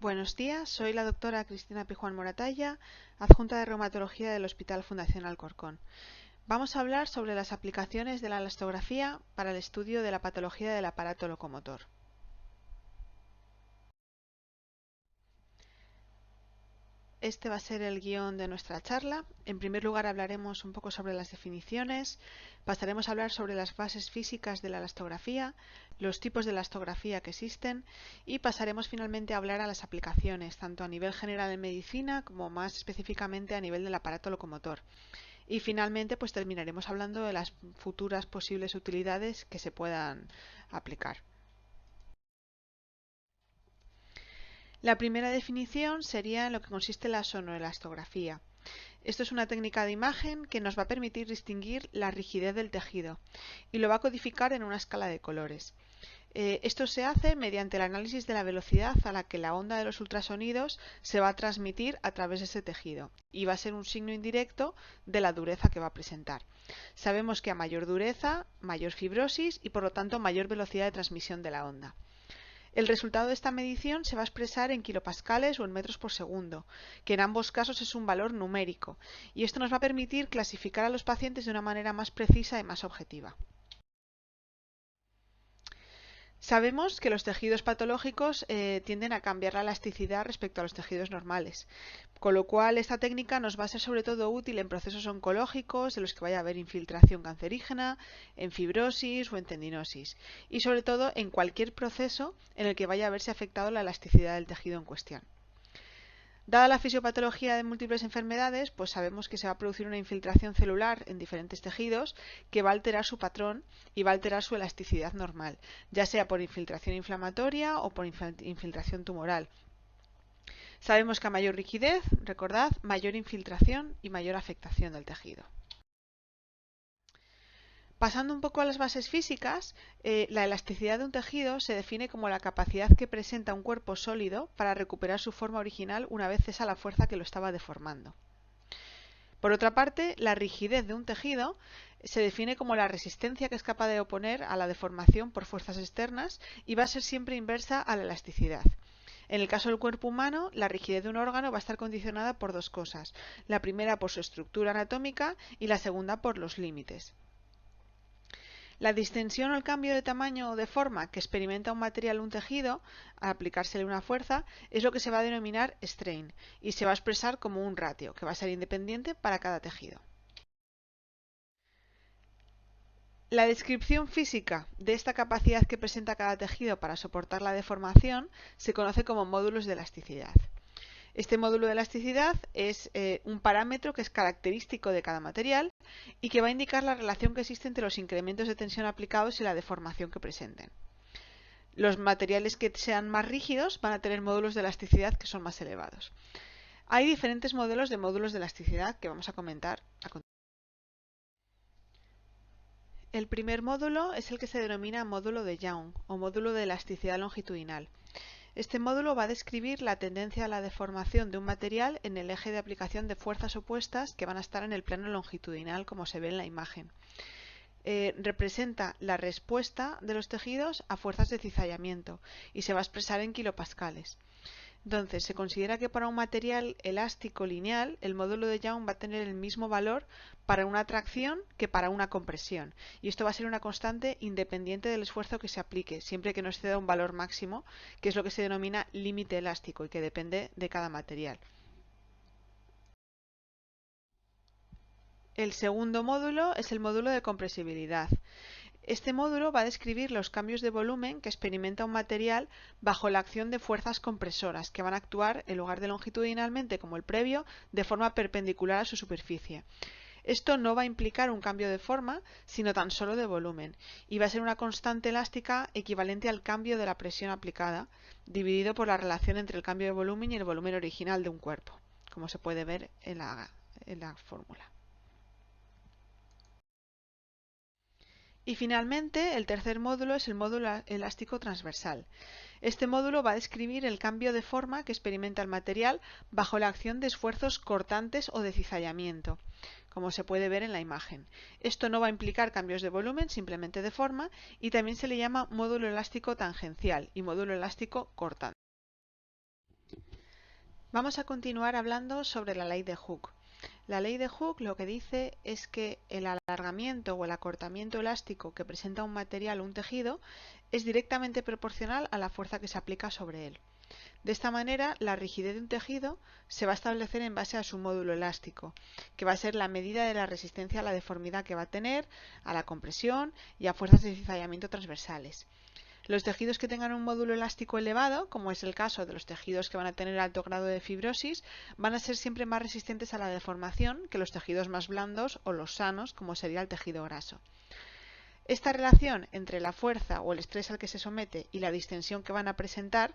Buenos días, soy la doctora Cristina Pijuán Moratalla, adjunta de reumatología del Hospital Fundación Alcorcón. Vamos a hablar sobre las aplicaciones de la elastografía para el estudio de la patología del aparato locomotor. Este va a ser el guión de nuestra charla. En primer lugar hablaremos un poco sobre las definiciones, pasaremos a hablar sobre las bases físicas de la elastografía, los tipos de elastografía que existen y pasaremos finalmente a hablar a las aplicaciones, tanto a nivel general en medicina como más específicamente a nivel del aparato locomotor. Y finalmente pues terminaremos hablando de las futuras posibles utilidades que se puedan aplicar. La primera definición sería en lo que consiste la sonoelastografía. Esto es una técnica de imagen que nos va a permitir distinguir la rigidez del tejido y lo va a codificar en una escala de colores. Esto se hace mediante el análisis de la velocidad a la que la onda de los ultrasonidos se va a transmitir a través de ese tejido y va a ser un signo indirecto de la dureza que va a presentar. Sabemos que a mayor dureza, mayor fibrosis y por lo tanto mayor velocidad de transmisión de la onda. El resultado de esta medición se va a expresar en kilopascales o en metros por segundo, que en ambos casos es un valor numérico, y esto nos va a permitir clasificar a los pacientes de una manera más precisa y más objetiva. Sabemos que los tejidos patológicos tienden a cambiar la elasticidad respecto a los tejidos normales, con lo cual esta técnica nos va a ser sobre todo útil en procesos oncológicos en los que vaya a haber infiltración cancerígena, en fibrosis o en tendinosis, y sobre todo en cualquier proceso en el que vaya a verse afectado la elasticidad del tejido en cuestión. Dada la fisiopatología de múltiples enfermedades, pues sabemos que se va a producir una infiltración celular en diferentes tejidos que va a alterar su patrón y va a alterar su elasticidad normal, ya sea por infiltración inflamatoria o por infiltración tumoral. Sabemos que a mayor rigidez, recordad, mayor infiltración y mayor afectación del tejido. Pasando un poco a las bases físicas, la elasticidad de un tejido se define como la capacidad que presenta un cuerpo sólido para recuperar su forma original una vez cesa la fuerza que lo estaba deformando. Por otra parte, la rigidez de un tejido se define como la resistencia que es capaz de oponer a la deformación por fuerzas externas y va a ser siempre inversa a la elasticidad. En el caso del cuerpo humano, la rigidez de un órgano va a estar condicionada por dos cosas. La primera por su estructura anatómica y la segunda por los límites. La distensión o el cambio de tamaño o de forma que experimenta un material o un tejido al aplicársele una fuerza es lo que se va a denominar strain y se va a expresar como un ratio que va a ser independiente para cada tejido. La descripción física de esta capacidad que presenta cada tejido para soportar la deformación se conoce como módulos de elasticidad. Este módulo de elasticidad es un parámetro que es característico de cada material y que va a indicar la relación que existe entre los incrementos de tensión aplicados y la deformación que presenten. Los materiales que sean más rígidos van a tener módulos de elasticidad que son más elevados. Hay diferentes modelos de módulos de elasticidad que vamos a comentar a continuación. El primer módulo es el que se denomina módulo de Young o módulo de elasticidad longitudinal. Este módulo va a describir la tendencia a la deformación de un material en el eje de aplicación de fuerzas opuestas que van a estar en el plano longitudinal, como se ve en la imagen. Representa la respuesta de los tejidos a fuerzas de cizallamiento y se va a expresar en kilopascales. Entonces, se considera que para un material elástico lineal, el módulo de Young va a tener el mismo valor para una tracción que para una compresión. Y esto va a ser una constante independiente del esfuerzo que se aplique, siempre que no exceda un valor máximo, que es lo que se denomina límite elástico y que depende de cada material. El segundo módulo es el módulo de compresibilidad. Este módulo va a describir los cambios de volumen que experimenta un material bajo la acción de fuerzas compresoras que van a actuar, en lugar de longitudinalmente como el previo, de forma perpendicular a su superficie. Esto no va a implicar un cambio de forma, sino tan solo de volumen, y va a ser una constante elástica equivalente al cambio de la presión aplicada, dividido por la relación entre el cambio de volumen y el volumen original de un cuerpo, como se puede ver en la fórmula. Y finalmente, el tercer módulo es el módulo elástico transversal. Este módulo va a describir el cambio de forma que experimenta el material bajo la acción de esfuerzos cortantes o de cizallamiento, como se puede ver en la imagen. Esto no va a implicar cambios de volumen, simplemente de forma, y también se le llama módulo elástico tangencial y módulo elástico cortante. Vamos a continuar hablando sobre la ley de Hooke. La ley de Hooke lo que dice es que el alargamiento o el acortamiento elástico que presenta un material o un tejido es directamente proporcional a la fuerza que se aplica sobre él. De esta manera, la rigidez de un tejido se va a establecer en base a su módulo elástico, que va a ser la medida de la resistencia a la deformidad que va a tener, a la compresión y a fuerzas de cizallamiento transversales. Los tejidos que tengan un módulo elástico elevado, como es el caso de los tejidos que van a tener alto grado de fibrosis, van a ser siempre más resistentes a la deformación que los tejidos más blandos o los sanos, como sería el tejido graso. Esta relación entre la fuerza o el estrés al que se somete y la distensión que van a presentar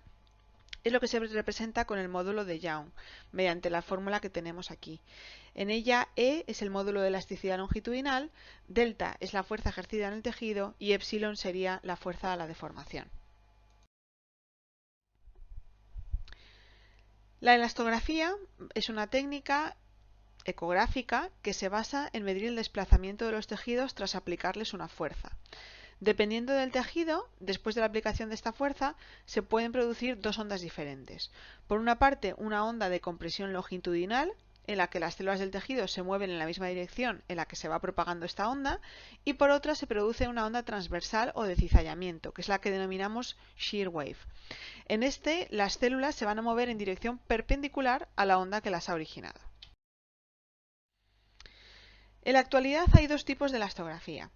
es lo que se representa con el módulo de Young, mediante la fórmula que tenemos aquí. En ella E es el módulo de elasticidad longitudinal, delta es la fuerza ejercida en el tejido y epsilon sería la fuerza a la deformación. La elastografía es una técnica ecográfica que se basa en medir el desplazamiento de los tejidos tras aplicarles una fuerza. Dependiendo del tejido, después de la aplicación de esta fuerza, se pueden producir dos ondas diferentes. Por una parte, una onda de compresión longitudinal, en la que las células del tejido se mueven en la misma dirección en la que se va propagando esta onda, y por otra se produce una onda transversal o de cizallamiento, que es la que denominamos shear wave. En este, las células se van a mover en dirección perpendicular a la onda que las ha originado. En la actualidad hay dos tipos de elastografía.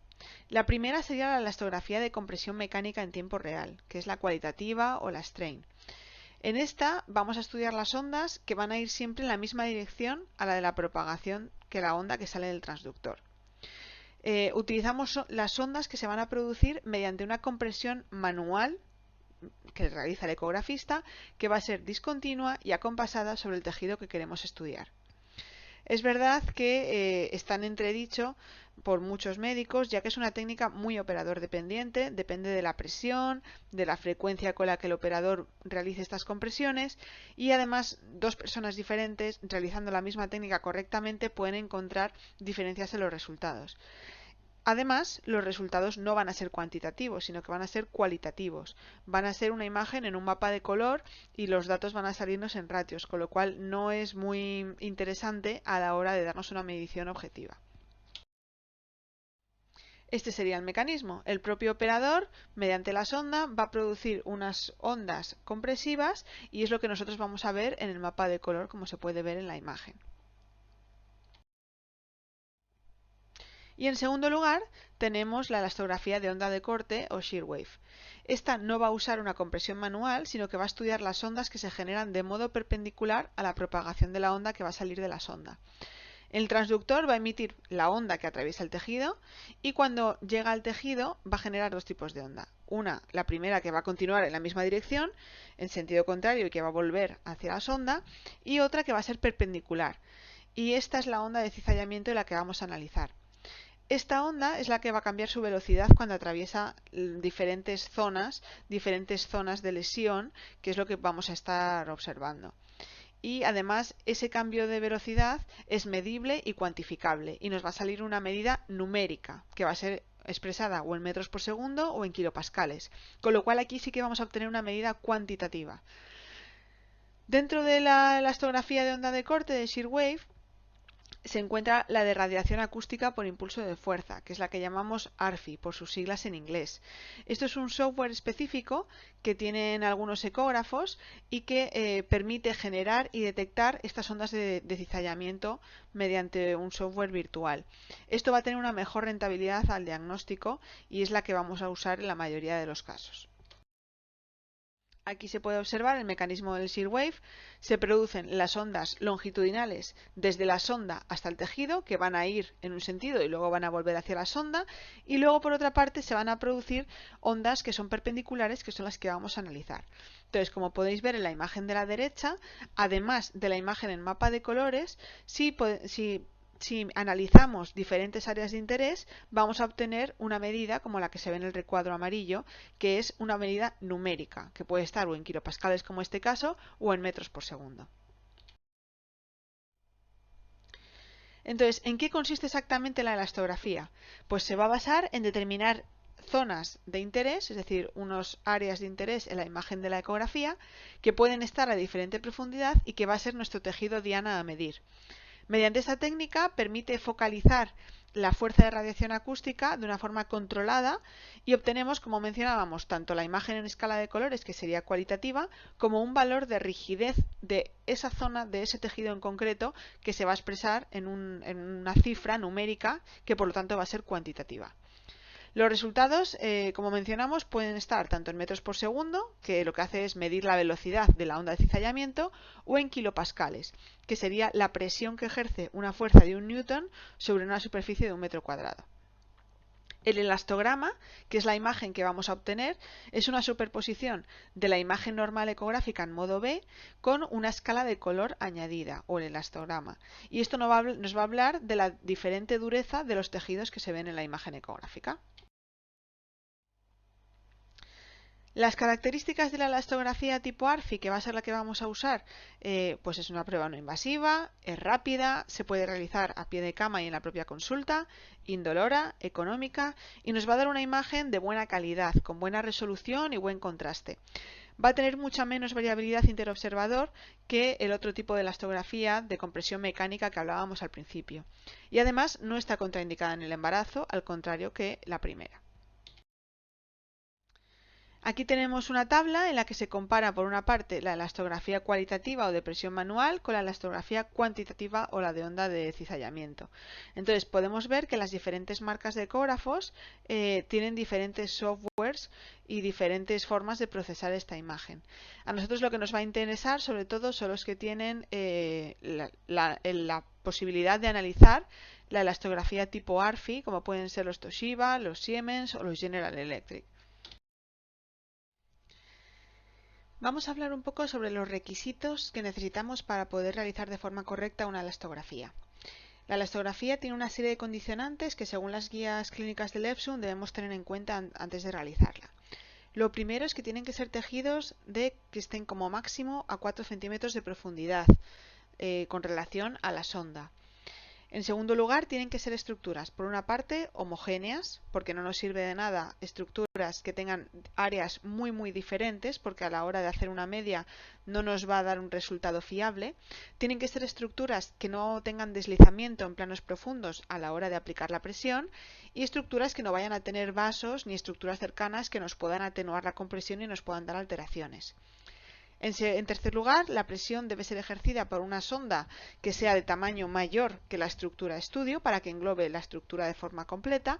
La primera sería la elastografía de compresión mecánica en tiempo real, que es la cualitativa o la strain. En esta vamos a estudiar las ondas que van a ir siempre en la misma dirección a la de la propagación que la onda que sale del transductor. Utilizamos las ondas que se van a producir mediante una compresión manual que realiza el ecografista, que va a ser discontinua y acompasada sobre el tejido que queremos estudiar. Es verdad que está en entredicho por muchos médicos, ya que es una técnica muy operador dependiente, depende de la presión, de la frecuencia con la que el operador realice estas compresiones y además dos personas diferentes realizando la misma técnica correctamente pueden encontrar diferencias en los resultados. Además, los resultados no van a ser cuantitativos, sino que van a ser cualitativos. Van a ser una imagen en un mapa de color y los datos van a salirnos en ratios, con lo cual no es muy interesante a la hora de darnos una medición objetiva. Este sería el mecanismo. El propio operador, mediante la sonda, va a producir unas ondas compresivas y es lo que nosotros vamos a ver en el mapa de color, como se puede ver en la imagen. Y en segundo lugar, tenemos la elastografía de onda de corte o shear wave. Esta no va a usar una compresión manual, sino que va a estudiar las ondas que se generan de modo perpendicular a la propagación de la onda que va a salir de la sonda. El transductor va a emitir la onda que atraviesa el tejido y cuando llega al tejido va a generar dos tipos de onda. Una, la primera que va a continuar en la misma dirección, en sentido contrario y que va a volver hacia la sonda, y otra que va a ser perpendicular. Y esta es la onda de cizallamiento de la que vamos a analizar. Esta onda es la que va a cambiar su velocidad cuando atraviesa diferentes zonas de lesión, que es lo que vamos a estar observando. Y además ese cambio de velocidad es medible y cuantificable y nos va a salir una medida numérica que va a ser expresada o en metros por segundo o en kilopascales, con lo cual aquí sí que vamos a obtener una medida cuantitativa. Dentro de la elastografía de onda de corte de shear wave se encuentra la de radiación acústica por impulso de fuerza, que es la que llamamos ARFI, por sus siglas en inglés. Esto es un software específico que tienen algunos ecógrafos y que permite generar y detectar estas ondas de cizallamiento mediante un software virtual. Esto va a tener una mejor rentabilidad al diagnóstico y es la que vamos a usar en la mayoría de los casos. Aquí se puede observar el mecanismo del shear wave. Se producen las ondas longitudinales desde la sonda hasta el tejido, que van a ir en un sentido y luego van a volver hacia la sonda. Y luego, por otra parte, se van a producir ondas que son perpendiculares, que son las que vamos a analizar. Entonces, como podéis ver en la imagen de la derecha, además de la imagen en mapa de colores, si analizamos diferentes áreas de interés, vamos a obtener una medida como la que se ve en el recuadro amarillo, que es una medida numérica, que puede estar o en kilopascales como este caso, o en metros por segundo. Entonces, ¿en qué consiste exactamente la elastografía? Pues se va a basar en determinar zonas de interés, es decir, unas áreas de interés en la imagen de la ecografía que pueden estar a diferente profundidad y que va a ser nuestro tejido diana a medir. Mediante esta técnica permite focalizar la fuerza de radiación acústica de una forma controlada y obtenemos, como mencionábamos, tanto la imagen en escala de colores, que sería cualitativa, como un valor de rigidez de esa zona, de ese tejido en concreto, que se va a expresar en una cifra numérica que por lo tanto va a ser cuantitativa. Los resultados, como mencionamos, pueden estar tanto en metros por segundo, que lo que hace es medir la velocidad de la onda de cizallamiento, o en kilopascales, que sería la presión que ejerce una fuerza de 1 newton sobre una superficie de 1 metro cuadrado. El elastograma, que es la imagen que vamos a obtener, es una superposición de la imagen normal ecográfica en modo B con una escala de color añadida, o el elastograma. Y esto nos va a hablar de la diferente dureza de los tejidos que se ven en la imagen ecográfica. Las características de la elastografía tipo ARFI, que va a ser la que vamos a usar, pues es una prueba no invasiva, es rápida, se puede realizar a pie de cama y en la propia consulta, indolora, económica y nos va a dar una imagen de buena calidad, con buena resolución y buen contraste. Va a tener mucha menos variabilidad interobservador que el otro tipo de elastografía de compresión mecánica que hablábamos al principio. Y además no está contraindicada en el embarazo, al contrario que la primera. Aquí tenemos una tabla en la que se compara por una parte la elastografía cualitativa o de presión manual con la elastografía cuantitativa o la de onda de cizallamiento. Entonces podemos ver que las diferentes marcas de ecógrafos tienen diferentes softwares y diferentes formas de procesar esta imagen. A nosotros lo que nos va a interesar sobre todo son los que tienen la posibilidad de analizar la elastografía tipo ARFI, como pueden ser los Toshiba, los Siemens o los General Electric. Vamos a hablar un poco sobre los requisitos que necesitamos para poder realizar de forma correcta una elastografía. La elastografía tiene una serie de condicionantes que según las guías clínicas del EFSUM debemos tener en cuenta antes de realizarla. Lo primero es que tienen que ser tejidos que estén como máximo a 4 centímetros de profundidad con relación a la sonda. En segundo lugar, tienen que ser estructuras, por una parte, homogéneas, porque no nos sirve de nada estructuras que tengan áreas muy diferentes, porque a la hora de hacer una media no nos va a dar un resultado fiable. Tienen que ser estructuras que no tengan deslizamiento en planos profundos a la hora de aplicar la presión y estructuras que no vayan a tener vasos ni estructuras cercanas que nos puedan atenuar la compresión y nos puedan dar alteraciones. En tercer lugar, la presión debe ser ejercida por una sonda que sea de tamaño mayor que la estructura estudio para que englobe la estructura de forma completa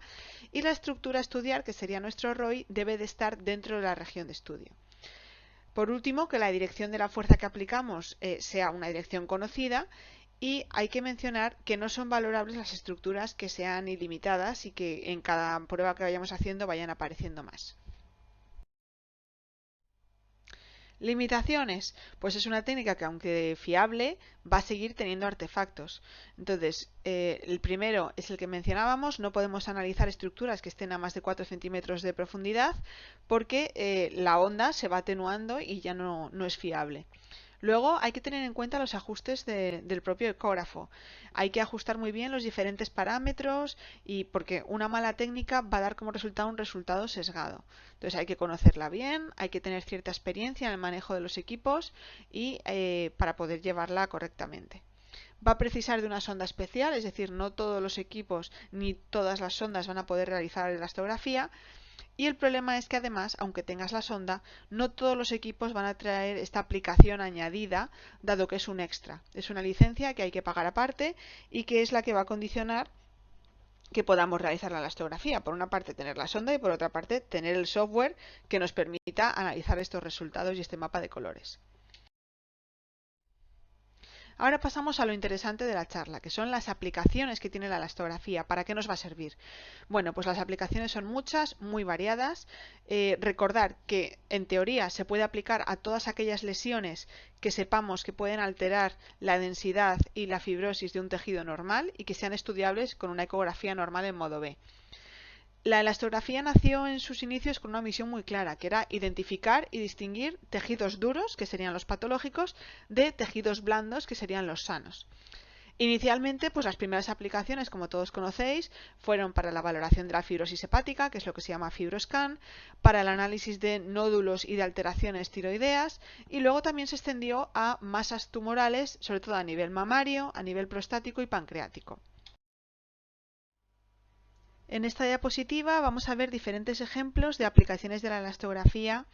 y la estructura a estudiar, que sería nuestro ROI, debe de estar dentro de la región de estudio. Por último, que la dirección de la fuerza que aplicamos sea una dirección conocida y hay que mencionar que no son valorables las estructuras que sean ilimitadas y que en cada prueba que vayamos haciendo vayan apareciendo más. Limitaciones, pues es una técnica que aunque fiable va a seguir teniendo artefactos. Entonces, el primero es el que mencionábamos, no podemos analizar estructuras que estén a más de 4 centímetros de profundidad porque la onda se va atenuando y ya no es fiable. Luego hay que tener en cuenta los ajustes del propio ecógrafo. Hay que ajustar muy bien los diferentes parámetros y porque una mala técnica va a dar como resultado un resultado sesgado. Entonces hay que conocerla bien, hay que tener cierta experiencia en el manejo de los equipos y para poder llevarla correctamente. Va a precisar de una sonda especial, es decir, no todos los equipos ni todas las sondas van a poder realizar la elastografía. Y el problema es que además, aunque tengas la sonda, no todos los equipos van a traer esta aplicación añadida, dado que es un extra. Es una licencia que hay que pagar aparte y que es la que va a condicionar que podamos realizar la elastografía. Por una parte tener la sonda y por otra parte tener el software que nos permita analizar estos resultados y este mapa de colores. Ahora pasamos a lo interesante de la charla, que son las aplicaciones que tiene la elastografía. ¿Para qué nos va a servir? Bueno, pues las aplicaciones son muchas, muy variadas. Recordar que en teoría se puede aplicar a todas aquellas lesiones que sepamos que pueden alterar la densidad y la fibrosis de un tejido normal y que sean estudiables con una ecografía normal en modo B. La elastografía nació en sus inicios con una misión muy clara, que era identificar y distinguir tejidos duros, que serían los patológicos, de tejidos blandos, que serían los sanos. Inicialmente, pues las primeras aplicaciones, como todos conocéis, fueron para la valoración de la fibrosis hepática, que es lo que se llama FibroScan, para el análisis de nódulos y de alteraciones tiroideas, y luego también se extendió a masas tumorales, sobre todo a nivel mamario, a nivel prostático y pancreático. En esta diapositiva vamos a ver diferentes ejemplos de aplicaciones de la elastografía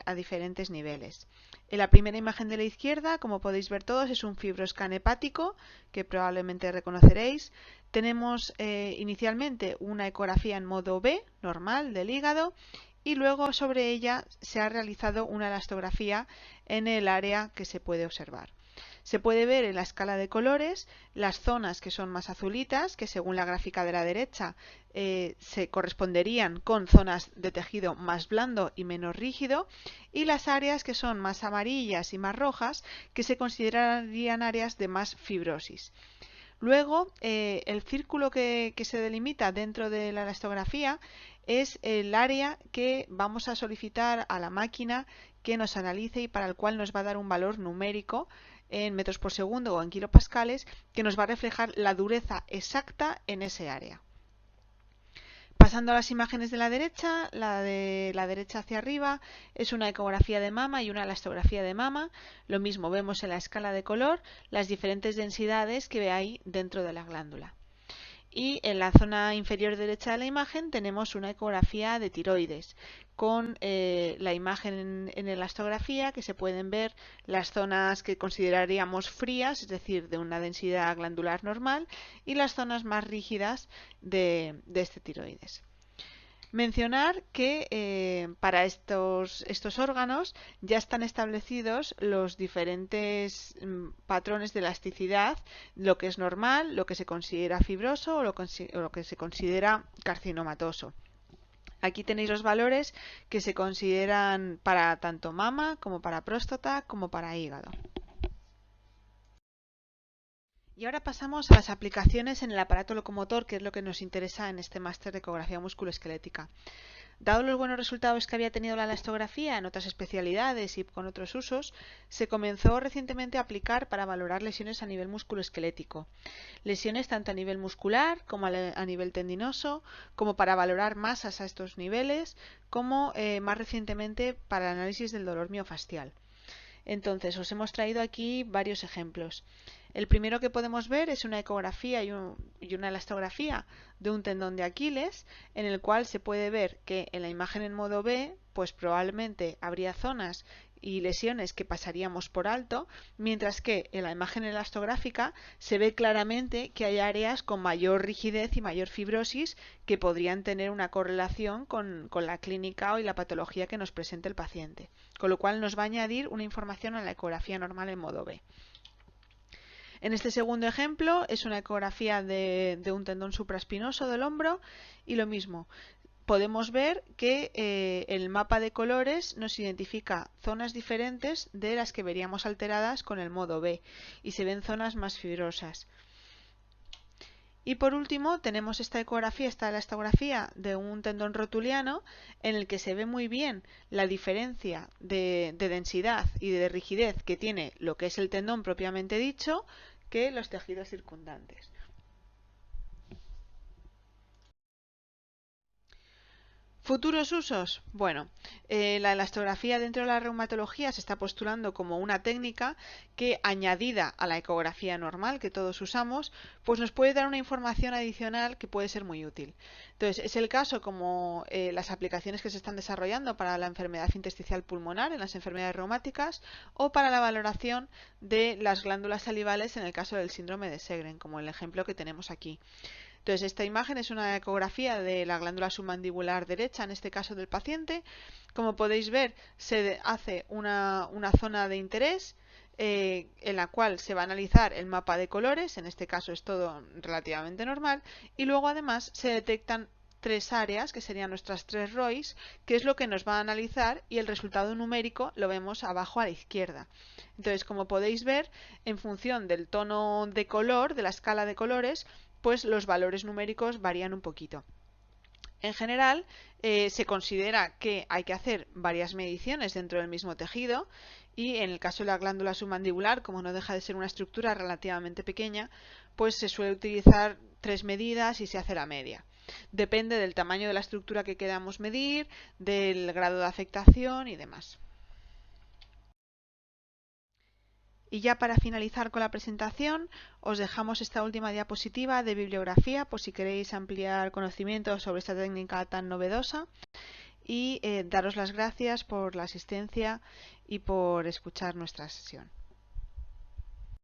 a diferentes niveles. En la primera imagen de la izquierda, como podéis ver todos, es un FibroScan hepático, que probablemente reconoceréis. Tenemos inicialmente una ecografía en modo B, normal, del hígado, y luego sobre ella se ha realizado una elastografía en el área que se puede observar. Se puede ver en la escala de colores las zonas que son más azulitas, que según la gráfica de la derecha se corresponderían con zonas de tejido más blando y menos rígido, y las áreas que son más amarillas y más rojas, que se considerarían áreas de más fibrosis. Luego, el círculo que se delimita dentro de la elastografía es el área que vamos a solicitar a la máquina que nos analice y para el cual nos va a dar un valor numérico en metros por segundo o en kilopascales que nos va a reflejar la dureza exacta en ese área. Pasando a las imágenes de la de la derecha hacia arriba es una ecografía de mama y una elastografía de mama. Lo mismo, vemos en la escala de color las diferentes densidades que hay dentro de la glándula. Y en la zona inferior derecha de la imagen tenemos una ecografía de tiroides con la imagen en elastografía, que se pueden ver las zonas que consideraríamos frías, es decir, de una densidad glandular normal, y las zonas más rígidas de este tiroides. Mencionar que para estos órganos ya están establecidos los diferentes patrones de elasticidad, lo que es normal, lo que se considera fibroso o lo que se considera carcinomatoso. Aquí tenéis los valores que se consideran para tanto mama como para próstata como para hígado. Y ahora pasamos a las aplicaciones en el aparato locomotor, que es lo que nos interesa en este máster de ecografía musculoesquelética. Dado los buenos resultados que había tenido la elastografía en otras especialidades y con otros usos, se comenzó recientemente a aplicar para valorar lesiones a nivel musculoesquelético. Lesiones tanto a nivel muscular como a nivel tendinoso, como para valorar masas a estos niveles, como más recientemente para el análisis del dolor miofascial. Entonces, os hemos traído aquí varios ejemplos. El primero que podemos ver es una ecografía y una elastografía de un tendón de Aquiles, en el cual se puede ver que en la imagen en modo B, pues probablemente habría zonas y lesiones que pasaríamos por alto, mientras que en la imagen elastográfica se ve claramente que hay áreas con mayor rigidez y mayor fibrosis que podrían tener una correlación con la clínica y la patología que nos presente el paciente, con lo cual nos va a añadir una información a la ecografía normal en modo B. En este segundo ejemplo es una ecografía de un tendón supraespinoso del hombro y lo mismo. Podemos ver que el mapa de colores nos identifica zonas diferentes de las que veríamos alteradas con el modo B y se ven zonas más fibrosas. Y por último tenemos esta elastografía de un tendón rotuliano en el que se ve muy bien la diferencia de densidad y de rigidez que tiene lo que es el tendón propiamente dicho que los tejidos circundantes. ¿Futuros usos? Bueno, la elastografía dentro de la reumatología se está postulando como una técnica que, añadida a la ecografía normal que todos usamos, pues nos puede dar una información adicional que puede ser muy útil. Entonces, es el caso como las aplicaciones que se están desarrollando para la enfermedad intersticial pulmonar en las enfermedades reumáticas o para la valoración de las glándulas salivales en el caso del síndrome de Sjögren, como el ejemplo que tenemos aquí. Entonces, esta imagen es una ecografía de la glándula submandibular derecha, en este caso del paciente. Como podéis ver, se hace una zona de interés en la cual se va a analizar el mapa de colores, en este caso es todo relativamente normal, y luego además se detectan tres áreas, que serían nuestras tres ROIs, que es lo que nos va a analizar y el resultado numérico lo vemos abajo a la izquierda. Entonces, como podéis ver, en función del tono de color, de la escala de colores, pues los valores numéricos varían un poquito. En general, se considera que hay que hacer varias mediciones dentro del mismo tejido y en el caso de la glándula submandibular, como no deja de ser una estructura relativamente pequeña, pues se suele utilizar 3 medidas y se hace la media. Depende del tamaño de la estructura que queramos medir, del grado de afectación y demás. Y ya para finalizar con la presentación, os dejamos esta última diapositiva de bibliografía por si queréis ampliar conocimientos sobre esta técnica tan novedosa y daros las gracias por la asistencia y por escuchar nuestra sesión.